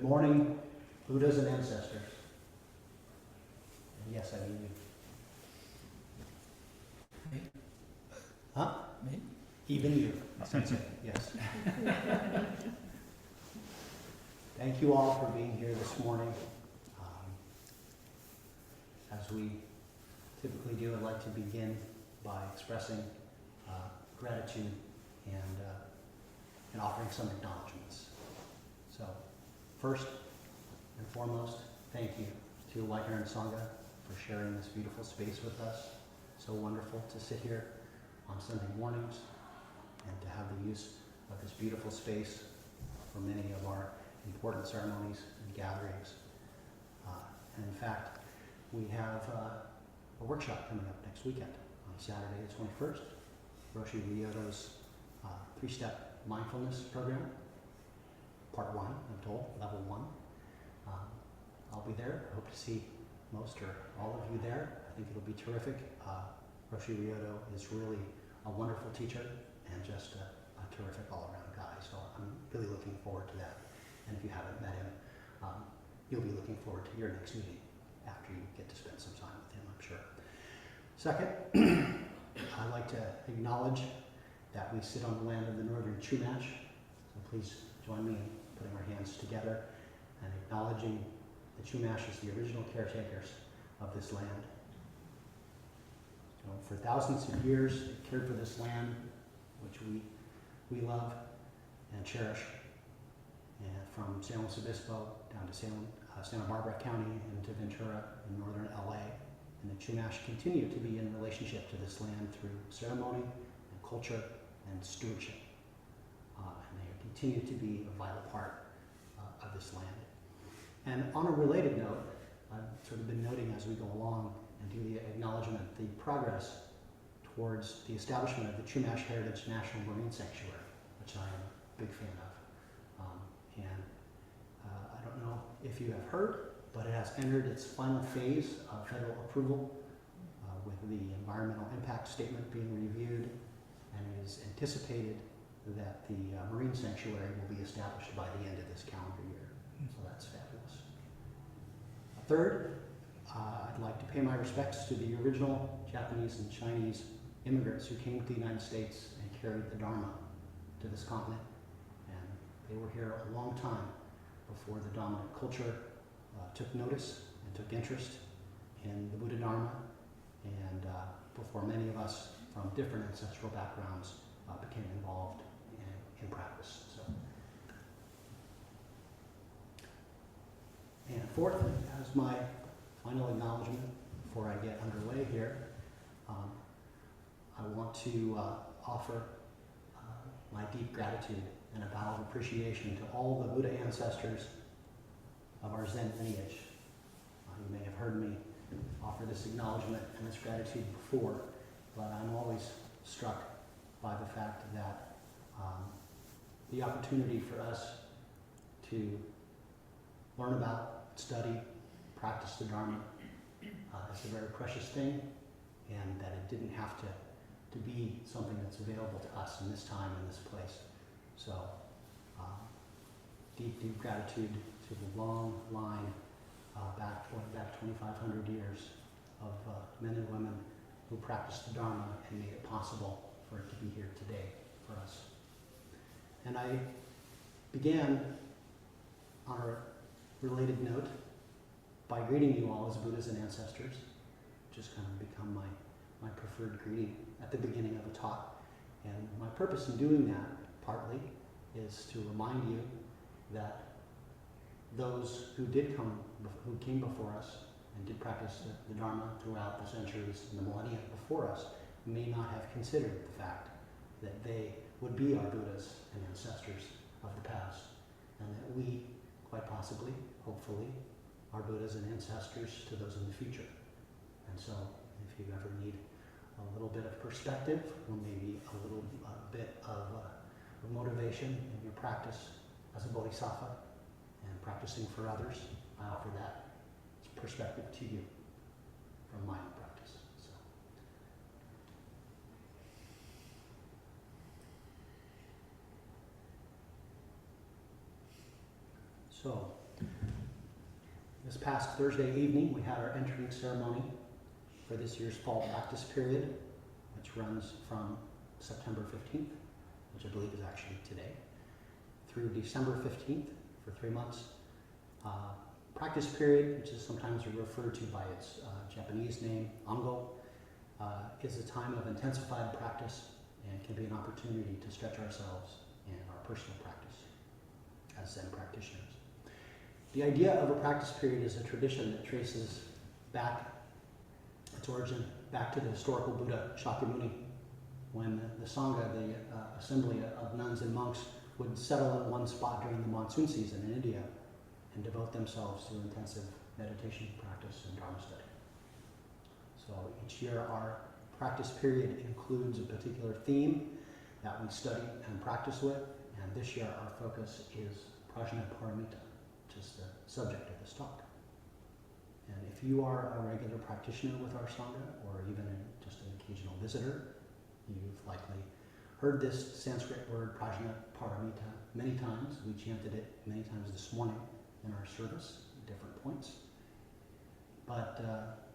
Good morning, Buddhas and ancestors. And yes, I mean you. Me? Huh? Me? Even you. Sensei, yes. Thank you all for being here this morning. As we typically do, I'd like to begin by expressing gratitude and offering some acknowledgments. So, first and foremost, thank you to Whitehair and Sangha for sharing this beautiful space with us. So wonderful to sit here on Sunday mornings and to have the use of this beautiful space for many of our important ceremonies and gatherings. And in fact, we have a workshop coming up next weekend on Saturday the 21st, Roshi Ryodo's 3-step mindfulness program, part 1, I'm told, level 1. I'll be there. I hope to see most or all of you there. I think it'll be terrific. Roshi Ryodo is really a wonderful teacher and just a terrific all-around guy. So I'm really looking forward to that. And if you haven't met him, you'll be looking forward to your next meeting after you get to spend some time with him, I'm sure. Second, I'd like to acknowledge that we sit on the land of the Northern Chumash. So please join me in putting our hands together and acknowledging the Chumash as the original caretakers of this land. So for thousands of years, they cared for this land, which we love and cherish. And from San Luis Obispo down to Santa Barbara County into Ventura in northern LA. And the Chumash continue to be in relationship to this land through ceremony and culture and stewardship. And they continue to be a vital part of this land. And on a related note, I've sort of been noting as we go along and do the acknowledgement, the progress towards the establishment of the Chumash Heritage National Marine Sanctuary, which I am a big fan of. I don't know if you have heard, but it has entered its final phase of federal approval with the environmental impact statement being reviewed, and it is anticipated that the marine sanctuary will be established by the end of this calendar year. So that's fabulous. Third, I'd like to pay my respects to the original Japanese and Chinese immigrants who came to the United States and carried the Dharma to this continent. And they were here a long time before the dominant culture took notice and took interest in the Buddha Dharma, and before many of us from different ancestral backgrounds became involved in practice. So. And fourth, as my final acknowledgement before I get underway here, I want to offer my deep gratitude and a bow of appreciation to all the Buddha ancestors of our Zen lineage. You may have heard me offer this acknowledgement and this gratitude before, but I'm always struck by the fact that the opportunity for us to learn about, study, practice the Dharma is a very precious thing, and that it didn't have to be something that's available to us in this time, in this place. So, deep gratitude to the long line going back 2,500 years of men and women who practiced the Dharma and made it possible for it to be here today for us. And I began on a related note by greeting you all as Buddhas and ancestors, which has kind of become my preferred greeting at the beginning of a talk. And my purpose in doing that, partly, is to remind you that those who came before us and did practice the Dharma throughout the centuries and the millennia before us may not have considered the fact that they would be our Buddhas and ancestors of the past, and that we, quite possibly, hopefully, are Buddhas and ancestors to those in the future. And so, if you ever need a little bit of perspective, or maybe a little bit of motivation in your practice as a bodhisattva and practicing for others, I offer that perspective to you from my own practice. So This past Thursday evening, we had our entering ceremony for this year's fall practice period, which runs from September 15th, which I believe is actually today, through December 15th for 3 months. Practice period, which is sometimes referred to by its Japanese name, Ango, is a time of intensified practice and can be an opportunity to stretch ourselves in our personal practice as Zen practitioners. The idea of a practice period is a tradition that traces back its origin back to the historical Buddha Shakyamuni, when the Sangha, the assembly of nuns and monks, would settle in one spot during the monsoon season in India and devote themselves to intensive meditation practice and Dharma study. So each year our practice period includes a particular theme that we study and practice with, and this year our focus is Prajnaparamita, which is the subject of this talk. And if you are a regular practitioner with our Sangha, or even just an occasional visitor, you've likely heard this Sanskrit word Prajnaparamita many times. We chanted it many times this morning in our service at different points. But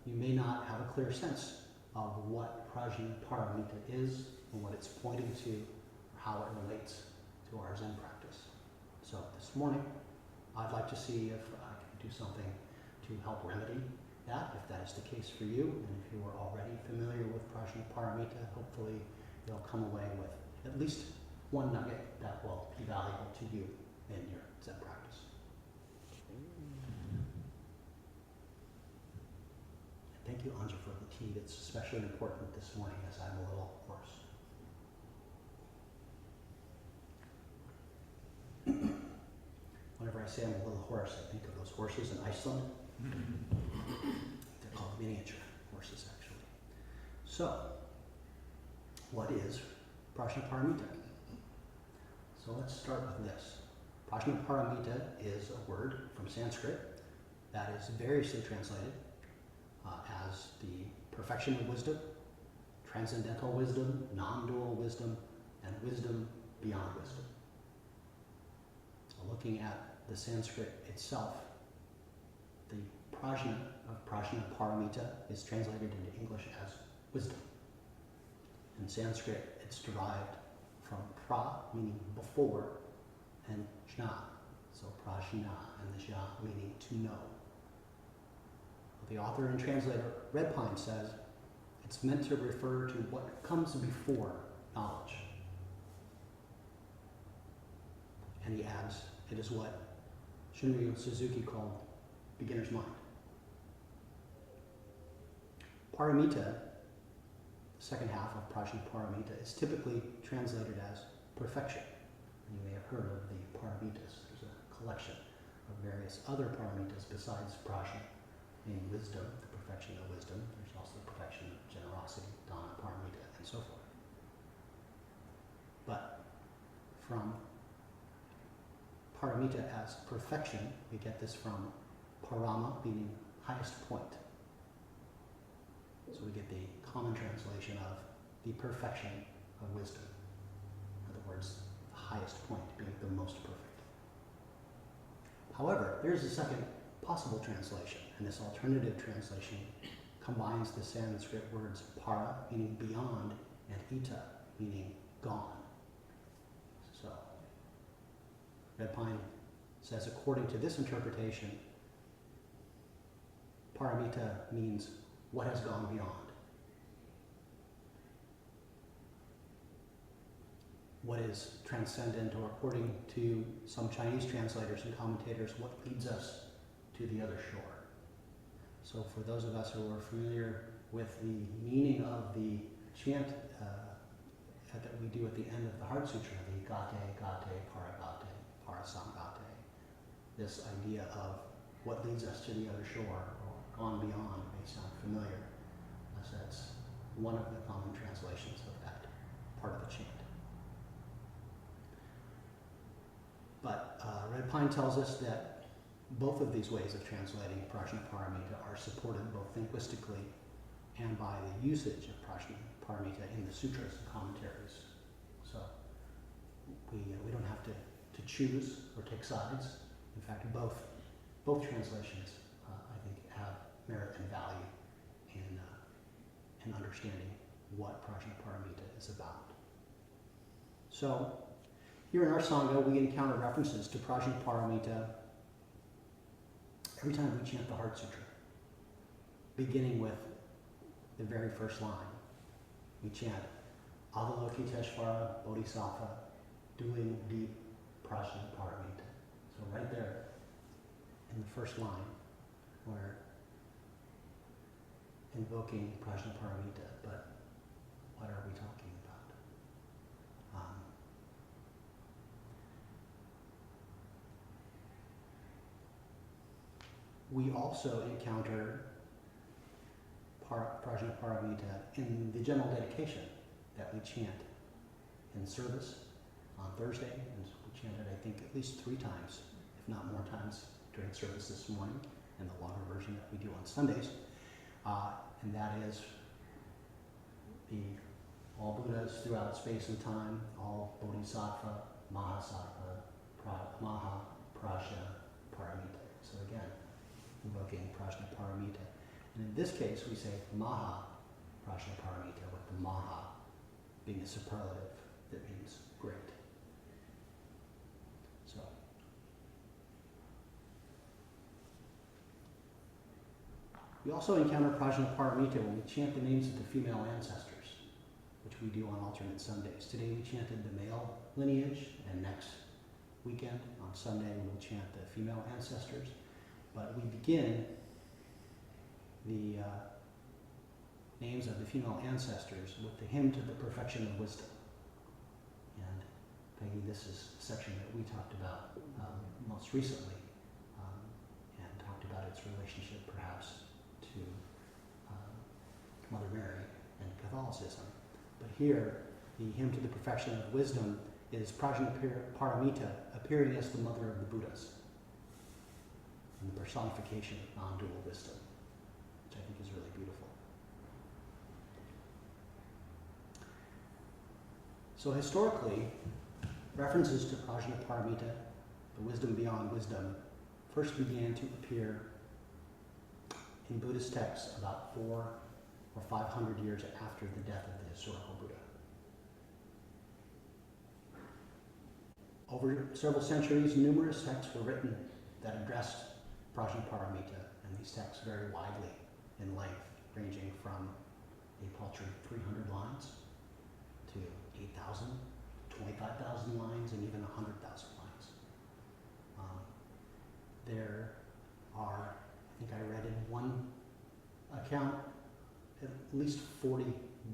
you may not have a clear sense of what Prajnaparamita is and what it's pointing to, or how it relates to our Zen practice. So this morning, I'd like to see if I can do something to help remedy that, if that is the case for you. And if you are already familiar with Prajnaparamita, hopefully you'll come away with at least one nugget that will be valuable to you in your Zen practice. Thank you, Anja, for the tea. That's especially important this morning as I'm a little hoarse. Whenever I say I'm a little hoarse, I think of those horses in Iceland. They're called miniature horses, actually. So, what is Prajnaparamita? So let's start with this. Prajnaparamita is a word from Sanskrit that is variously translated as the perfection of wisdom, transcendental wisdom, non-dual wisdom, and wisdom beyond wisdom. So looking at the Sanskrit itself, the prajna of Prajnaparamita is translated into English as wisdom. In Sanskrit, it's derived from pra, meaning before, and jna, so prajna, and the jna meaning to know. The author and translator, Red Pine, says it's meant to refer to what comes before knowledge. And he adds, it is what Shunryu Suzuki called beginner's mind. Paramita, the second half of Prajnaparamita, is typically translated as perfection. You may have heard of the paramitas. There's a collection of various other paramitas besides prajna, meaning wisdom, the perfection of wisdom. There's also the perfection of generosity, dana, paramita, and so forth. But from paramita as perfection, we get this from parama, meaning highest point. So we get the common translation of the perfection of wisdom. In other words, the highest point being the most perfect. However, there's a second possible translation, and this alternative translation combines the Sanskrit words para, meaning beyond, and ita, meaning gone. So, Red Pine says, according to this interpretation, paramita means what has gone beyond. What is transcendent, or according to some Chinese translators and commentators, what leads us to the other shore. So for those of us who are familiar with the meaning of the chant that we do at the end of the Heart Sutra, the gate, gate, paragate, parasangate, this idea of what leads us to the other shore, or gone beyond, may sound familiar, as that's one of the common translations of that part of the chant. But Red Pine tells us that both of these ways of translating Prajnaparamita are supported both linguistically and by the usage of Prajnaparamita in the sutras and commentaries. So we don't have to choose or take sides. In fact, both translations merit and value in understanding what Prajnaparamita is about. So, here in our Sangha, we encounter references to Prajnaparamita every time we chant the Heart Sutra, beginning with the very first line. We chant Avalokiteshvara Bodhisattva, doing deep Prajnaparamita. So right there in the first line, we're invoking Prajnaparamita, but what are we talking about? We also encounter Prajnaparamita in the general dedication that we chant in service on Thursday, and we chanted, I think, at least 3 times, if not more times, during service this morning, and the longer version that we do on Sundays. And that is all Buddhas throughout space and time, all Bodhisattva, Mahasattva, Maha, Prajna, Paramita. So again, invoking Prajnaparamita. And in this case, we say Maha Prajnaparamita, with the Maha being a superlative that means great. So, we also encounter Prajnaparamita when we chant the names of the female ancestors, which we do on alternate Sundays. Today we chanted the male lineage, and next weekend on Sunday we will chant the female ancestors. But we begin the names of the female ancestors with the hymn to the perfection of wisdom. And Peggy, this is a section that we talked about most recently, and talked about its relationship perhaps to Mother Mary and Catholicism. But here, the hymn to the perfection of wisdom is Prajnaparamita appearing as the mother of the Buddhas, and the personification of non-dual wisdom, which I think is really beautiful. So historically, references to Prajnaparamita, the wisdom beyond wisdom, first began to appear in Buddhist texts about 400 or 500 years after the death of the historical Buddha. Over several centuries, numerous texts were written that addressed Prajnaparamita, and these texts vary widely in length, ranging from a paltry 300 lines to 8,000, 25,000 lines, and even 100,000 lines. There are, I think I read in one account, at least 40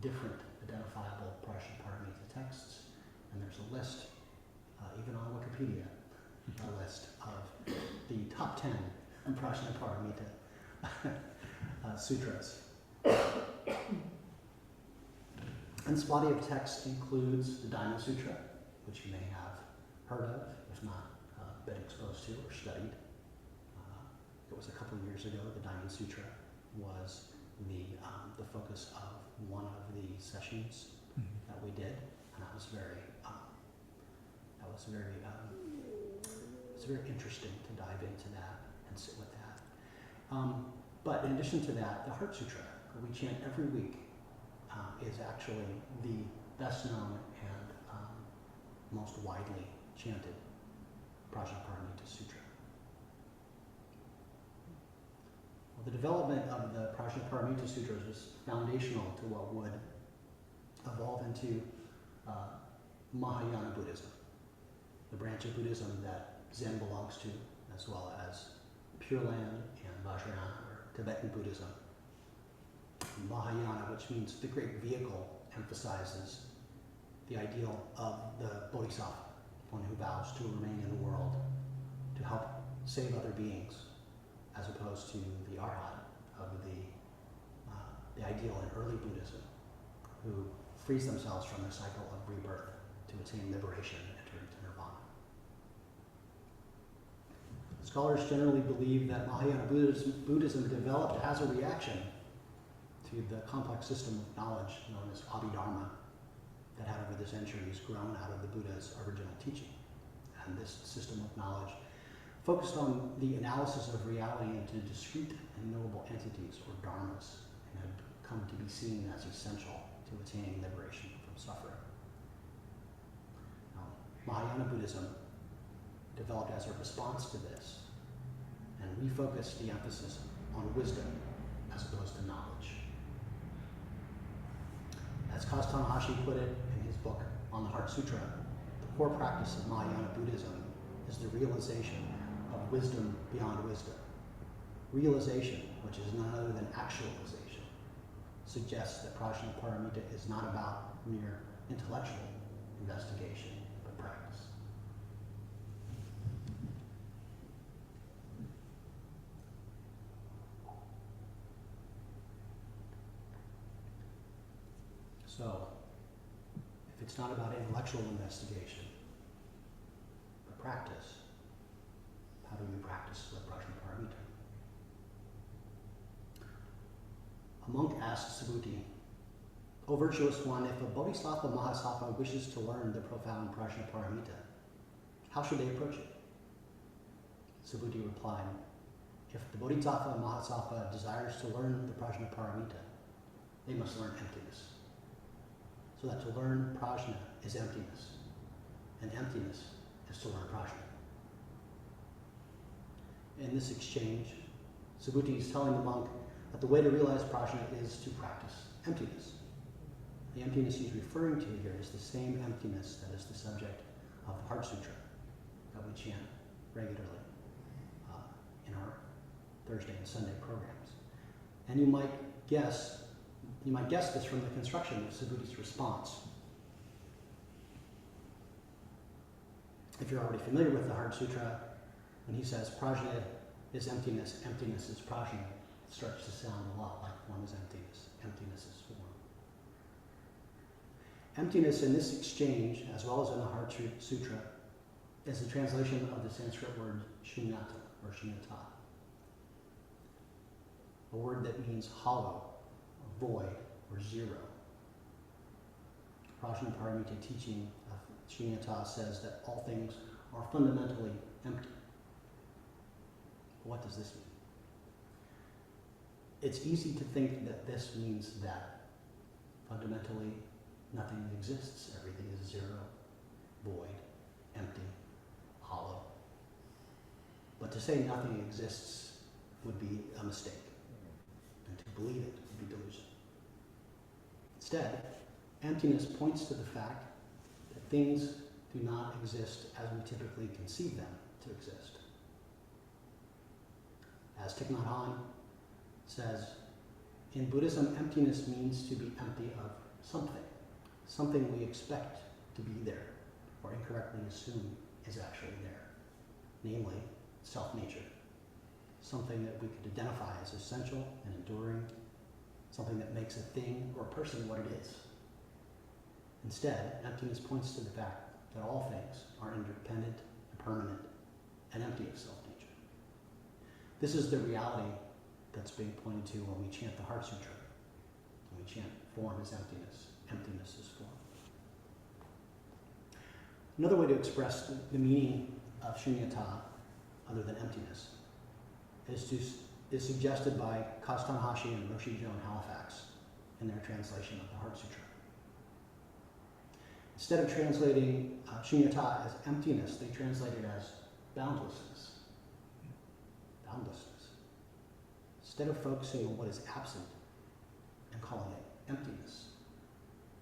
different identifiable Prajnaparamita texts, and there's a list, even on Wikipedia, a list of the top 10 Prajnaparamita sutras. And this body of text includes the Diamond Sutra, which you may have heard of, if not been exposed to or studied. It was a couple of years ago. The Diamond Sutra was the focus of one of the sessions that we did, and that was very interesting to dive into that and sit with that. But in addition to that, the Heart Sutra, we chant every week, is actually the best known and most widely chanted Prajnaparamita Sutra. Well, the development of the Prajnaparamita Sutras was foundational to what would evolve into Mahayana Buddhism, the branch of Buddhism that Zen belongs to, as well as Pure Land and Vajrayana, or Tibetan Buddhism. Mahayana, which means the great vehicle, emphasizes the ideal of the Bodhisattva, one who vows to remain in the world to help save other beings, as opposed to the Arhat of the ideal in early Buddhism, who frees themselves from the cycle of rebirth to attain liberation and enter into nirvana. Scholars generally believe that Mahayana Buddhism developed as a reaction to the complex system of knowledge known as Abhidharma that had over the centuries grown out of the Buddha's original teaching. And this system of knowledge focused on the analysis of reality into discrete and knowable entities, or dharmas, and had come to be seen as essential to attaining liberation from suffering. Now, Mahayana Buddhism developed as a response to this and refocused the emphasis on wisdom as opposed to knowledge. As Tanahashi put it in his book on the Heart Sutra, the core practice of Mahayana Buddhism is the realization of wisdom beyond wisdom. Realization, which is none other than actualization, suggests that Prajnaparamita is not about mere intellectual investigation, but practice. So, if it's not about intellectual investigation, but practice, how do we practice with Prajnaparamita? A monk asked Subhuti, "O virtuous one, if a bodhisattva mahasattva wishes to learn the profound Prajnaparamita, how should they approach it?" Subhuti replied, "If the bodhisattva mahasattva desires to learn the Prajnaparamita, they must learn emptiness. So that to learn prajna is emptiness, and emptiness is to learn prajna." In this exchange, Subhuti is telling the monk that the way to realize prajna is to practice emptiness. The emptiness he's referring to here is the same emptiness that is the subject of the Heart Sutra that we chant regularly in our Thursday and Sunday programs. And you might guess this from the construction of Subhuti's response. If you're already familiar with the Heart Sutra, when he says prajna is emptiness, emptiness is prajna, it starts to sound a lot like form is emptiness, emptiness is form. Emptiness in this exchange, as well as in the Heart Sutra, is a translation of the Sanskrit word shunyata, or shunyata, a word that means hollow, or void, or zero. Prajnaparamita teaching of shunyata says that all things are fundamentally empty. What does this mean? It's easy to think that this means that fundamentally nothing exists. Everything is zero, void, empty, hollow. But to say nothing exists would be a mistake. And to believe it would be delusion. Instead, emptiness points to the fact that things do not exist as we typically conceive them to exist. As Thich Nhat Hanh says, in Buddhism, emptiness means to be empty of something we expect to be there, or incorrectly assume is actually there, namely self-nature, something that we could identify as essential and enduring, something that makes a thing or person what it is. Instead, emptiness points to the fact that all things are interdependent, permanent, and empty of self-nature. This is the reality that's being pointed to when we chant the Heart Sutra. When we chant form is emptiness, emptiness is form. Another way to express the meaning of shunyata, other than emptiness, is suggested by Tanahashi and Roshi Jo in Halifax in their translation of the Heart Sutra. Instead of translating shunyata as emptiness, they translate it as boundlessness. Boundlessness. Instead of focusing on what is absent and calling it emptiness,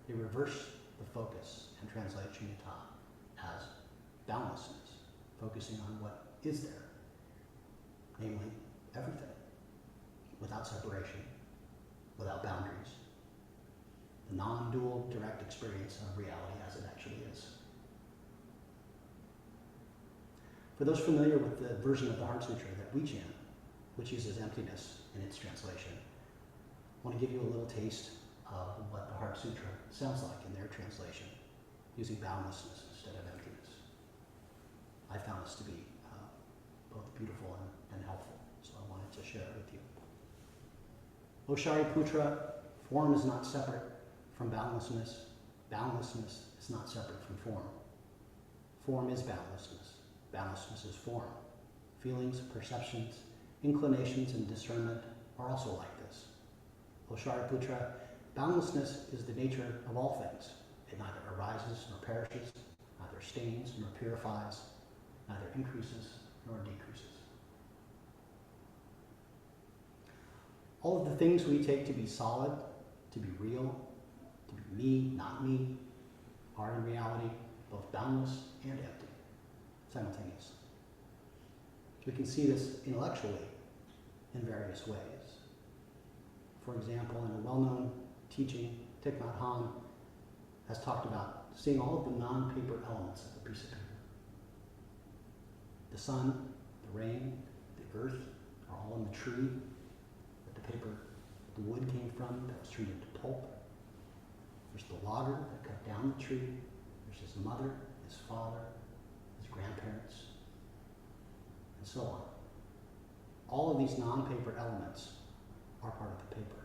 they reverse the focus and translate shunyata as boundlessness, focusing on what is there, namely everything, without separation, without boundaries, the non-dual direct experience of reality as it actually is. For those familiar with the version of the Heart Sutra that we chant, which uses emptiness in its translation, I want to give you a little taste of what the Heart Sutra sounds like in their translation, using boundlessness instead of emptiness. I found this to be both beautiful and helpful, so I wanted to share it with you. O Shariputra, form is not separate from boundlessness. Boundlessness is not separate from form. Form is boundlessness. Boundlessness is form. Feelings, perceptions, inclinations, and discernment are also like this. O Shariputra, boundlessness is the nature of all things. It neither arises nor perishes, neither stains nor purifies, neither increases nor decreases. All of the things we take to be solid, to be real, to be me, not me, are in reality both boundless and empty, simultaneously. We can see this intellectually in various ways. For example, in a well-known teaching, Thich Nhat Hanh has talked about seeing all of the non-paper elements of a piece of paper. The sun, the rain, the earth are all in the tree that the paper, the wood came from that was treated to pulp. There's the logger that cut down the tree. There's his mother, his father, his grandparents, and so on. All of these non-paper elements are part of the paper.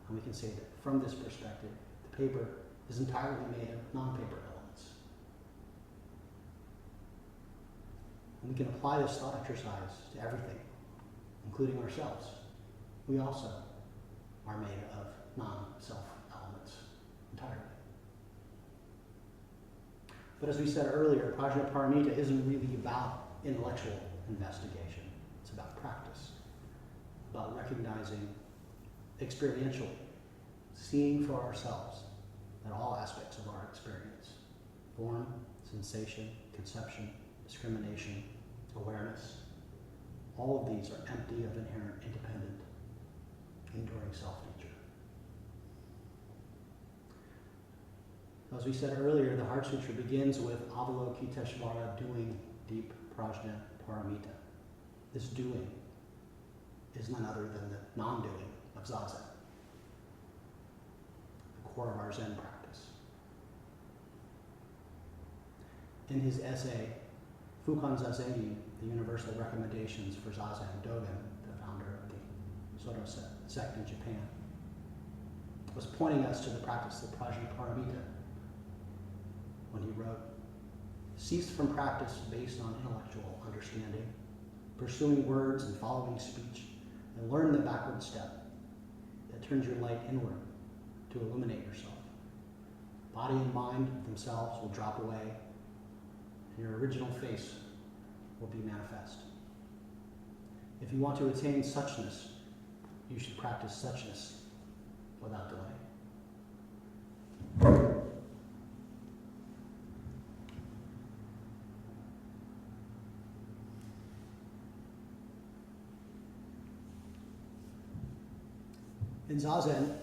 And we can say that from this perspective, the paper is entirely made of non-paper elements. And we can apply this thought exercise to everything, including ourselves. We also are made of non-self elements entirely. But as we said earlier, Prajnaparamita isn't really about intellectual investigation. It's about practice, about recognizing experientially, seeing for ourselves that all aspects of our experience, form, sensation, conception, discrimination, awareness, all of these are empty of inherent independent, enduring self-nature. As we said earlier, the Heart Sutra begins with Avalokiteshvara doing deep Prajnaparamita. This doing is none other than the non-doing of Zazen, the core of our Zen practice. In his essay, Fukan Zazen, the Universal Recommendations for Zazen, Dōgen, the founder of the Soto sect in Japan, was pointing us to the practice of Prajnaparamita when he wrote, "Cease from practice based on intellectual understanding, pursuing words and following speech, and learn the backward step that turns your light inward to illuminate yourself. Body and mind themselves will drop away, and your original face will be manifest. If you want to attain suchness, you should practice suchness without delay." In Zazen,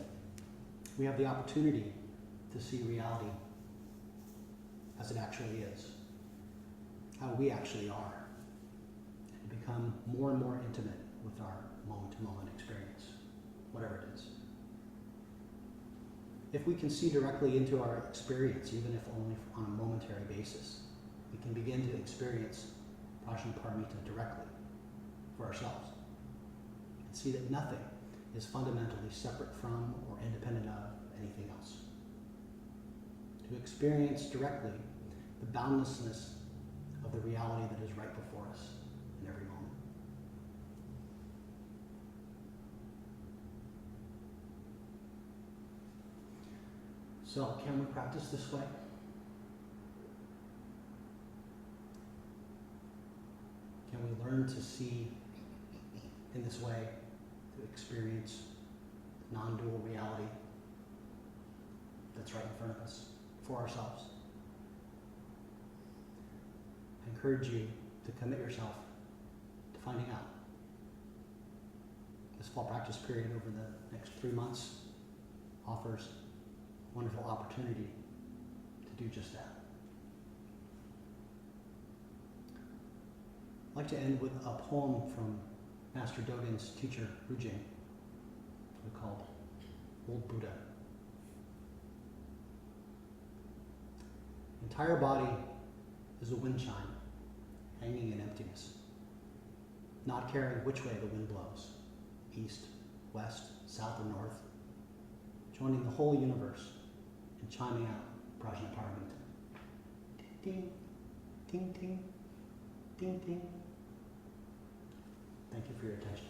we have the opportunity to see reality as it actually is, how we actually are, and become more and more intimate with our moment-to-moment experience, whatever it is. If we can see directly into our experience, even if only on a momentary basis, we can begin to experience Prajnaparamita directly for ourselves and see that nothing is fundamentally separate from or independent of anything else. To experience directly the boundlessness of the reality that is right before us in every moment. So, can we practice this way? Can we learn to see in this way, to experience non-dual reality that's right in front of us for ourselves? I encourage you to commit yourself to finding out. This fall practice period over the next 3 months offers a wonderful opportunity to do just that. I'd like to end with a poem from Master Dōgen's teacher, Rujing, called Old Buddha. Entire body is a wind chime hanging in emptiness, not caring which way the wind blows, east, west, south, or north, joining the whole universe and chiming out Prajnaparamita. Ding, ding, ding, ding, ding, Thank you for your attention.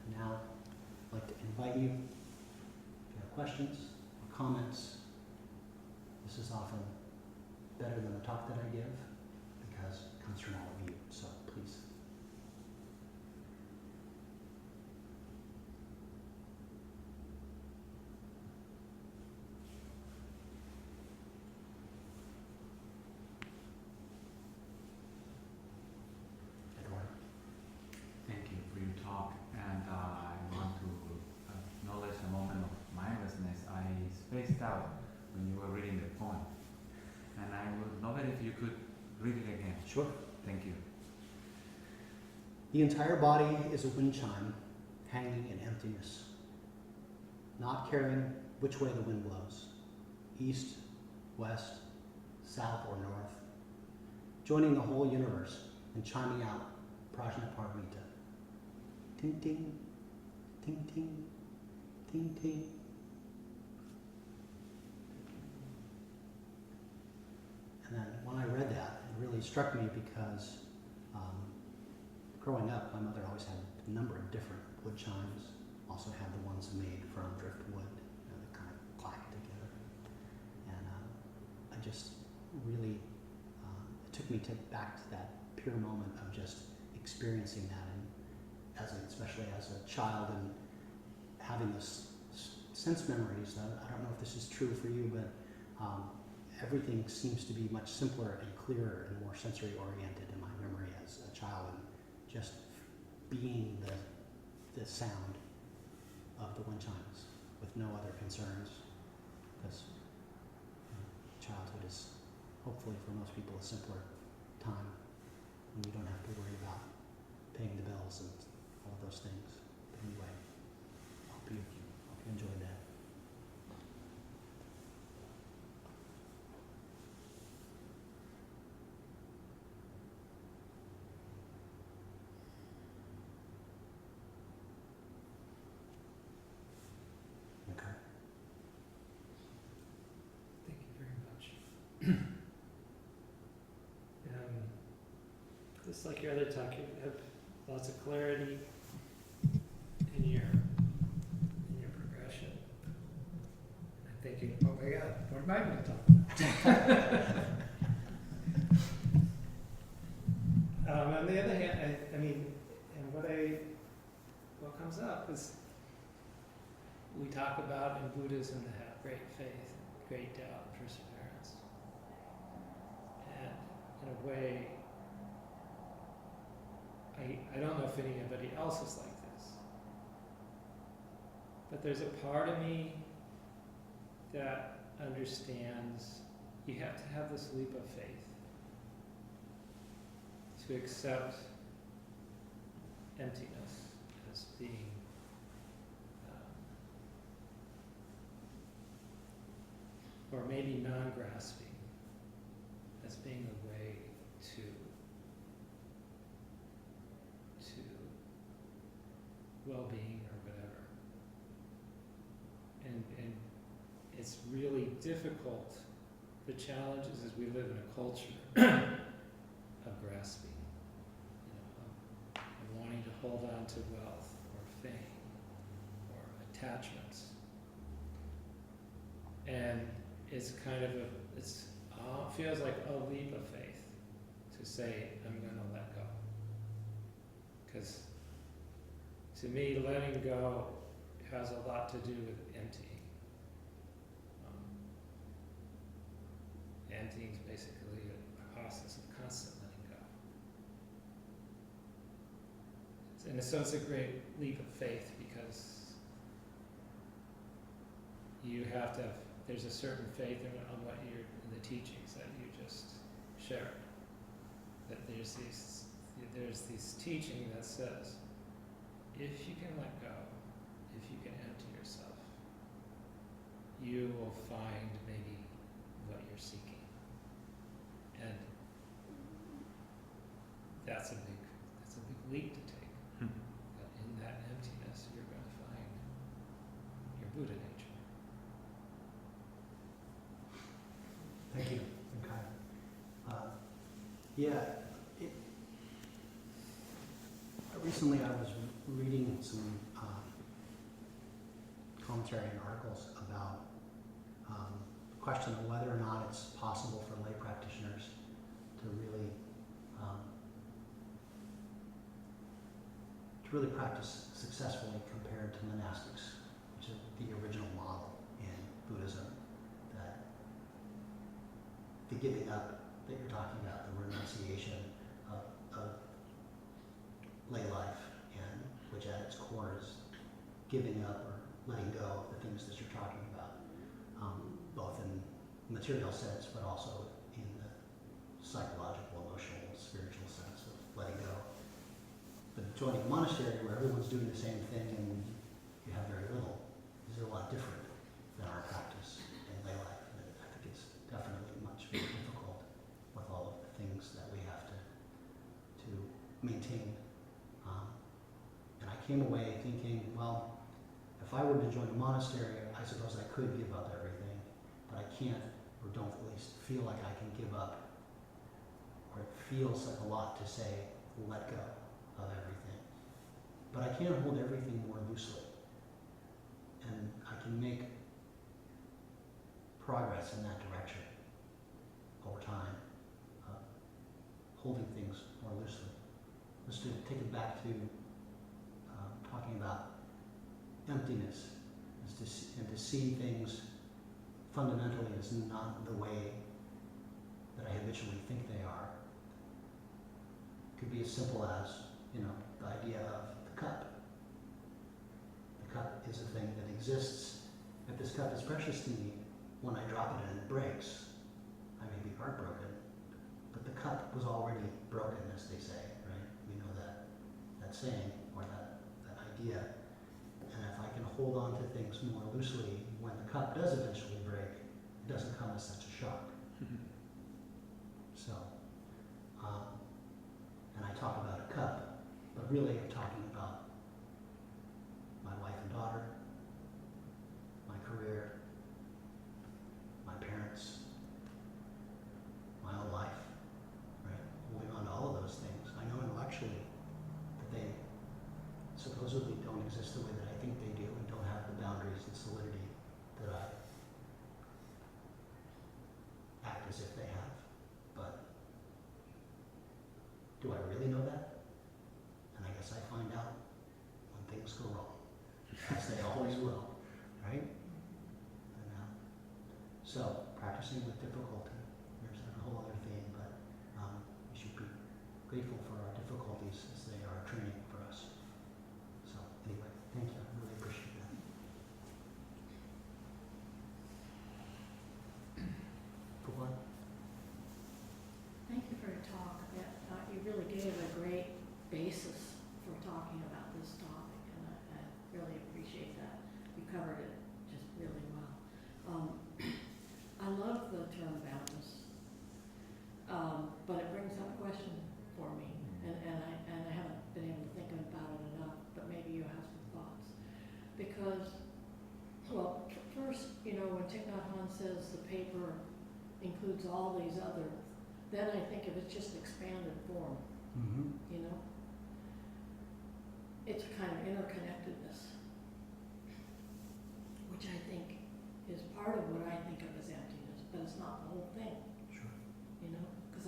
And now, I'd like to invite you, if you have questions or comments. This is often better than the talk that I give because it comes from all of you, so please. Thank you for your talk, and I want to acknowledge a moment of mindlessness. I spaced out when you were reading the poem, and I would love it if you could read it again. Sure. Thank you. The entire body is a wind chime hanging in emptiness, not caring which way the wind blows, east, west, south, or north, joining the whole universe and chiming out Prajnaparamita. Ting ting, ting ting, ting ting. And then when I read that, it really struck me because growing up, my mother always had a number of different wood chimes. Also had the ones made from driftwood, that kind of clack together. And I just really, it took me back to that pure moment of just experiencing that, and especially as a child, and having those sense memories. I don't know if this is true for you, but everything seems to be much simpler and clearer and more sensory oriented in my memory as a child, and just being the sound of the wind chimes with no other concerns, because childhood is hopefully for most people a simpler time when you don't have to worry about paying the bills and all of those things. But anyway, I hope you enjoyed that. Okay. Thank you very much. Just like your other talk, you have lots of clarity in your progression. I'm thinking, oh my God, what am I going to talk about? On the other hand, I mean, and what comes up is we talk about in Buddhism to have great faith, great doubt, and perseverance. And in a way, I don't know if anybody else is like this, but there's a part of me that understands you have to have this leap of faith to accept emptiness as being or maybe non-grasping as being a way to well-being or whatever. And it's really difficult. The challenge is we live in a culture of grasping, of wanting to hold on to wealth or fame or attachments. And it's kind of it feels like a leap of faith to say, I'm going to let go. Because to me, letting go has a lot to do with emptying. Emptying is basically a process of constant letting go. And so it's a great leap of faith because you have to have, there's a certain faith on what you're, in the teachings that you just shared. That there's this teaching that says, if you can let go, if you can empty yourself, you will find maybe what you're seeking. And that's a big leap to take. That in that emptiness, you're going to find your Buddha nature. Thank you. Okay. recently I was reading some commentary and articles about the question of whether or not it's possible for lay practitioners to really practice successfully compared to monastics, which is the original model in Buddhism. That the giving up that you're talking about, the renunciation of lay life, and which at its core is giving up or letting go of the things that you're talking about, both in material sense, but also in the psychological, emotional, spiritual sense of letting go. But joining a monastery where everyone's doing the same thing and you have very little is a lot different than our practice in lay life. And I think it's definitely much more difficult with all of the things that we have to maintain. And I came away thinking, well, if I were to join a monastery, I suppose I could give up everything, but I can't, or don't at least feel like I can give up, or it feels like a lot to say, let go of everything. But I can hold everything more loosely, and I can make progress in that direction over time, holding things more loosely. Just to take it back to talking about emptiness, and to see things fundamentally as not the way that I habitually think they are. It could be as simple as, the idea of the cup. The cup is a thing that exists. If this cup is precious to me, when I drop it and it breaks, I may be heartbroken, but the cup was already broken, as they say, right? We know that saying, or that idea. And if I can hold on to things more loosely, when the cup does eventually break, it doesn't come as such a shock. So, and I talk about a cup, but really I'm talking about my wife and daughter, my career, my parents, my own life, right? Holding on to all of those things. I know intellectually that they supposedly don't exist the way that I think they do, and don't have the boundaries and solidity that I act as if they have. But do I really know that? And I guess I find out when things go wrong, as they always will, right? And, so practicing with difficulty, there's a whole other thing, but we should be grateful for our difficulties as they are training for us. So anyway, thank you. I really appreciate that. For what? Thank you for your talk. You really gave a great basis for talking about this topic, and I really appreciate that. You covered it just really well. I love the term boundless, but it brings up a question for me, and I haven't been able to think about it enough, but maybe you have some thoughts. Because, well, first, when Thich Nhat Hanh says the paper includes all these other, then I think of it just expanded form, It's a kind of interconnectedness, which I think is part of what I think of as emptiness, but it's not the whole thing. Sure. Because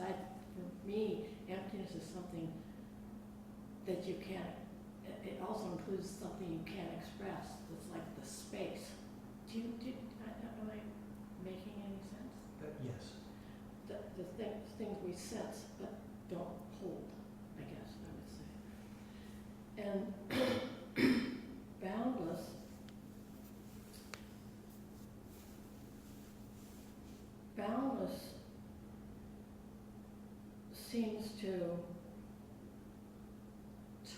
for me, emptiness is something that you can't, it also includes something you can't express. It's like the space. Am I making any sense? Yes. The things we sense but don't hold, I guess I would say. And boundless seems to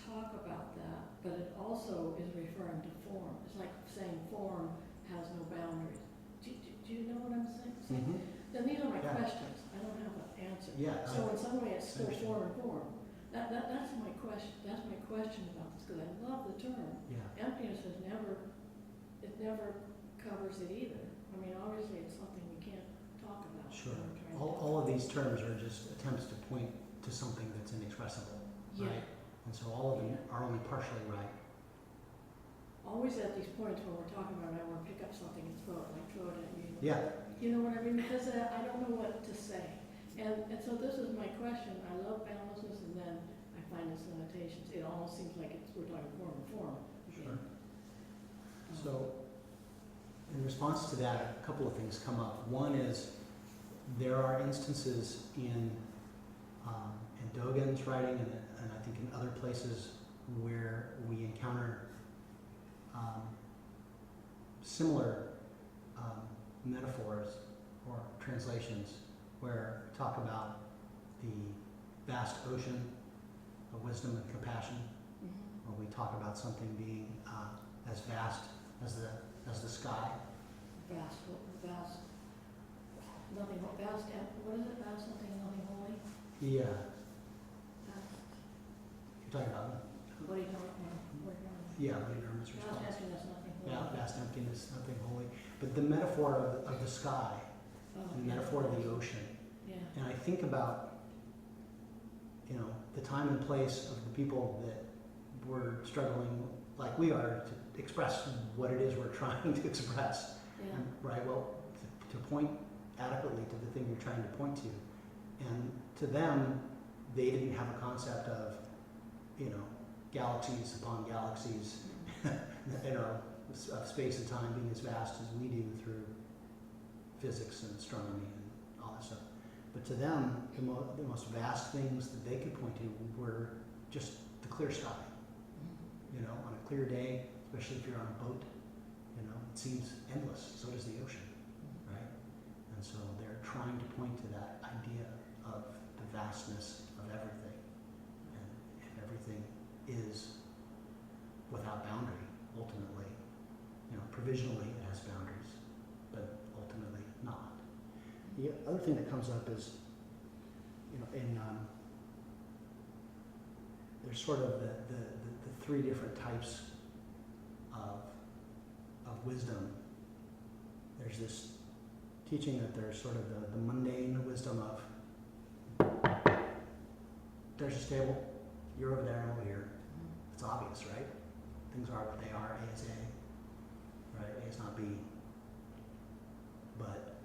talk about that, but it also is referring to form. It's like saying form has no boundaries. Do you know what I'm saying? Mm-hmm. Then these are my Yeah. questions. I don't have an answer. Yeah. So in some way, it's still understand. form and form. That's my question. That's my question about this, because I love the term. Yeah. Emptiness never covers it either. I mean, obviously, it's something we can't talk about. Sure. when we're trying to All of these terms are just attempts to point to something that's inexpressible, Yeah. right? And so all of them are only partially right. Always at these points when we're talking about it, I want to pick up something and throw it at you. Yeah. You know what I mean? Because I don't know what to say. And so this is my question. I love boundlessness, and then I find its limitations. It almost seems like we're talking form again. Sure. So, in response to that, a couple of things come up. One is there are instances in Dōgen's writing and I think in other places where we encounter similar metaphors or translations where talk about the vast ocean of wisdom and compassion, Mm-hmm. where we talk about something being as vast as the sky. Vast, nothing, vast, what is it, vast, nothing, nothing holy? Yeah, Vast, you're talking about, what do you call it, what do you call it? yeah, Lady Irma's Vast response. emptiness, nothing holy. Yeah, vast emptiness, nothing holy. But the metaphor of the sky, Oh, and the yeah. metaphor of the ocean, Yeah, and I think about, the time and place of the people that were struggling like we are to express what it is we're trying to express. yeah, Right, well, to point adequately to the thing you're trying to point to. And to them, they didn't have a concept of, galaxies upon galaxies, of space and time being as vast as we do through physics and astronomy and all that stuff. But to them, the most vast things that they could point to were just the clear sky. On a clear day, especially if you're on a boat, it seems endless. So does the ocean, right? And so they're trying to point to that idea of the vastness of everything. And if everything is without boundary, ultimately, provisionally it has boundaries, but ultimately not. The other thing that comes up is, there's sort of the three different types of wisdom. There's this teaching that there's sort of the mundane wisdom of, there's a stable, you're over there, I'm over here. It's obvious, right? Things are what they are, A is A, right? A is not B. But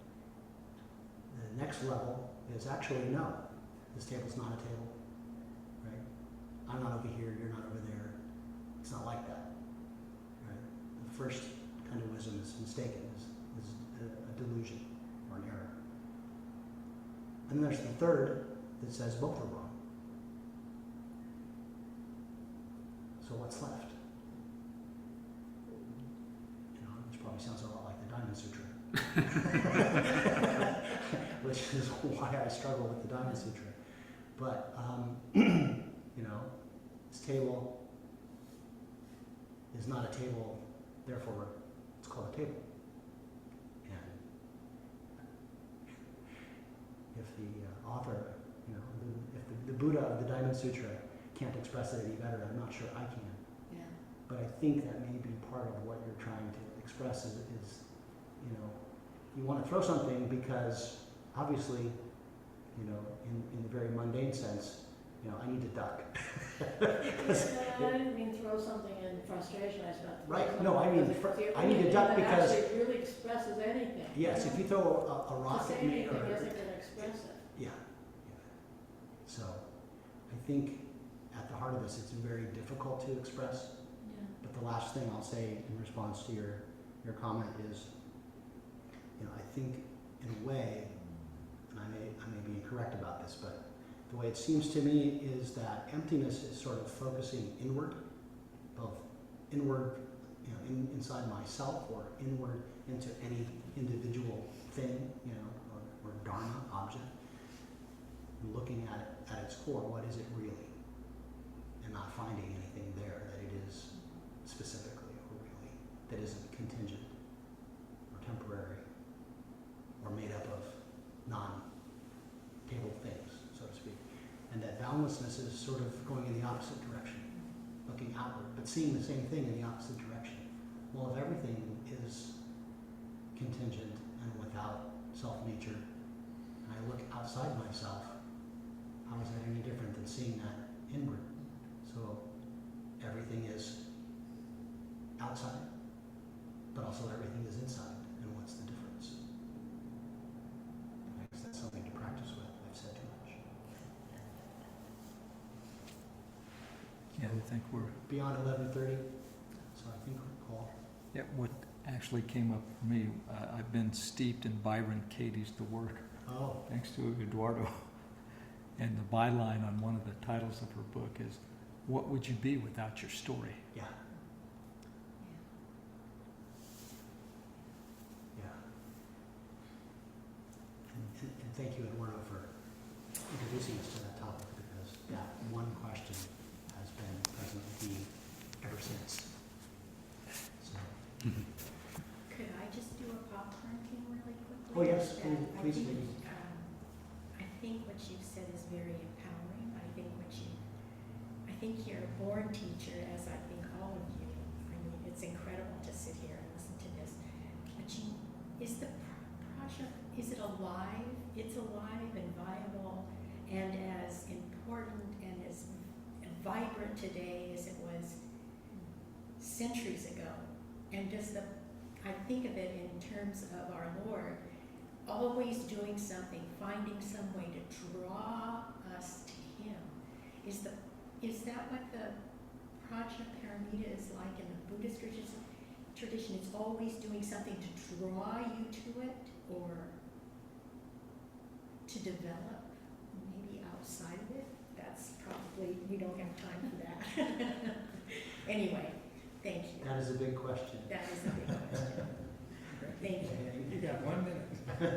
the next level is actually, no, this table's not a table, right? I'm not over here, you're not over there. It's not like that, right? The first kind of wisdom is mistaken, is a delusion or an error. And then there's the third that says both are wrong. So what's left? This probably sounds a lot like the Diamond Sutra. Which is why I struggle with the Diamond Sutra. But, this table is not a table, therefore it's called a table. And if the author, if the Buddha of the Diamond Sutra can't express it any better, I'm not sure I can. yeah. But I think that may be part of what you're trying to express is you want to throw something because obviously, in the very mundane sense, I need to duck. I didn't mean throw something in frustration, I just meant throw Right, something no, I mean, because it's the I need to only duck thing that because- actually really expresses anything. Yes, if you throw a To rock say at me anything or... isn't going to express it. Yeah. So, I think at the heart of this, it's very difficult to express. Yeah. But the last thing I'll say in response to your comment is, I think in a way, and I may be incorrect about this, but the way it seems to me is that emptiness is sort of focusing inward, both inward, inside myself or inward into any individual thing, or Dharma object, and looking at it at its core, what is it really? And not finding anything there that it is specifically or really, that isn't contingent or temporary or made up of non-table things, so to speak. And that boundlessness is sort of going in the opposite direction, looking outward, but seeing the same thing in the opposite direction. Well, if everything is contingent and without self-nature, and I look outside myself, how is that any different than seeing that inward? So everything is outside, but also everything is inside. And what's the difference? I guess that's something to practice with. I've said too much. Yeah, I think we're, Beyond 11:30, so I think we're called. yeah, what actually came up for me, I've been steeped in Byron Katie's The Work, Oh, thanks to Eduardo. And the byline on one of the titles of her book is, "What would you be without your story?" yeah. Yeah. And thank you, Eduardo, for introducing us to that topic, because that one question has been present with me ever since. So, Could I just do a popcorn thing really quickly? oh yes, That please, I think, ladies. I think what you've said is very empowering. I think you're a born teacher, as I think all of you. I mean, it's incredible to sit here and listen to this. But is the project, is it alive? It's alive and viable and as important and as vibrant today as it was centuries ago. And I think of it in terms of our Lord always doing something, finding some way to draw us to Him. Is that what the Prajnaparamita is like in the Buddhist tradition? It's always doing something to draw you to it, or to develop maybe outside of it? That's probably, we don't have time for that. Anyway, thank you. That is a big question. That is a big question. Thank you. You got 1 minute. Yeah.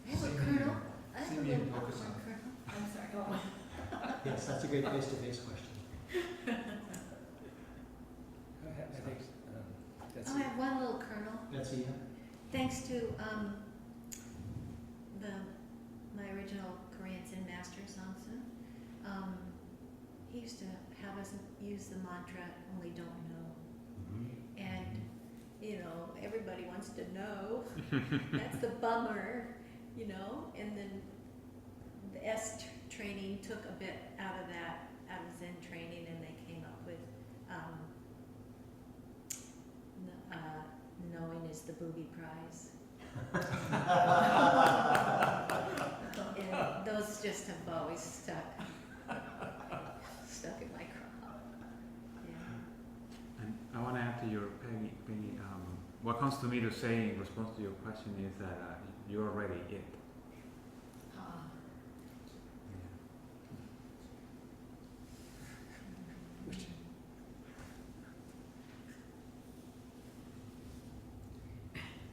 I have a kernel. I have a See me little in focus popcorn on. kernel. I'm sorry. Oh. Yes, that's a great face-to-face question. Go ahead. I think that's I have one little kernel. Betsy, yeah? Thanks to my original Korean Zen master, Zazen. He used to have us use the mantra, "Only don't know." And, everybody wants to know. That's the bummer, And then the training took a bit out of Zen training, and they came up with knowing is the booby prize. And those just have always stuck in my craw. Yeah. And I want to add to your Peggy, what comes to me to say in response to your question is that you're already it.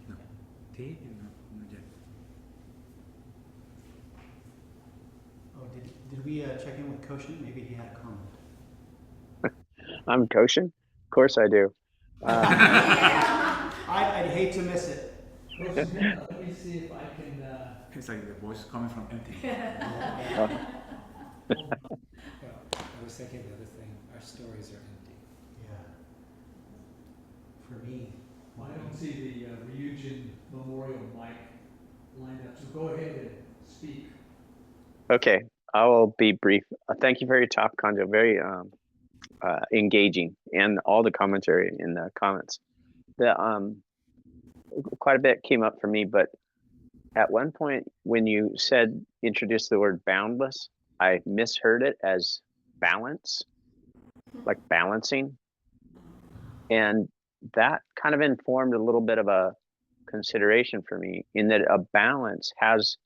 No. Tea? No, yet. Oh, did we check in with Koshin? Maybe he had a comment. I'm Koshin? Of course I do. I'd hate to miss it. Let me see if I can, It's like the voice coming from empty. Well, I was thinking the other thing. Our stories are empty. Yeah. For me, I don't see the Ryujin Memorial mic lined up, so go ahead and speak. Okay, I will be brief. Thank you for your talk, Kanjō. Very engaging, and all the commentary in the comments. Quite a bit came up for me, but at one point when you introduced the word boundless, I misheard it as balance, like balancing. And that kind of informed a little bit of a consideration for me, in that a balance has,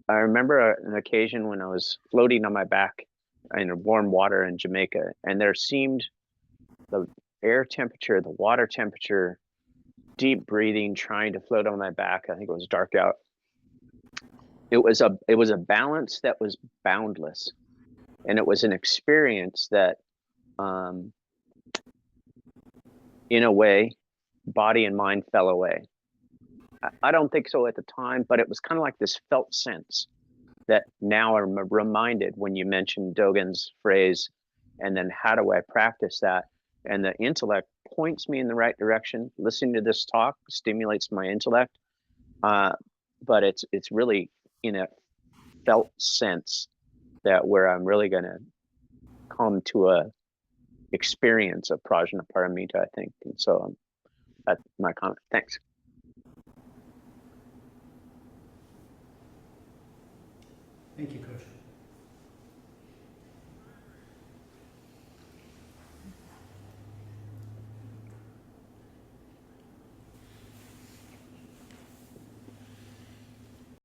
I remember an occasion when I was floating on my back in warm water in Jamaica, and there seemed the air temperature, the water temperature, deep breathing, trying to float on my back. I think it was dark out. It was a balance that was boundless, and it was an experience that, in a way, body and mind fell away. I don't think so at the time, but it was kind of like this felt sense that now I'm reminded when you mentioned Dōgen's phrase, and then how do I practice that? And the intellect points me in the right direction. Listening to this talk stimulates my intellect, but it's really in a felt sense that where I'm really going to come to a experience of Prajnaparamita, I think. And so that's my comment. Thanks. Thank you, Coach.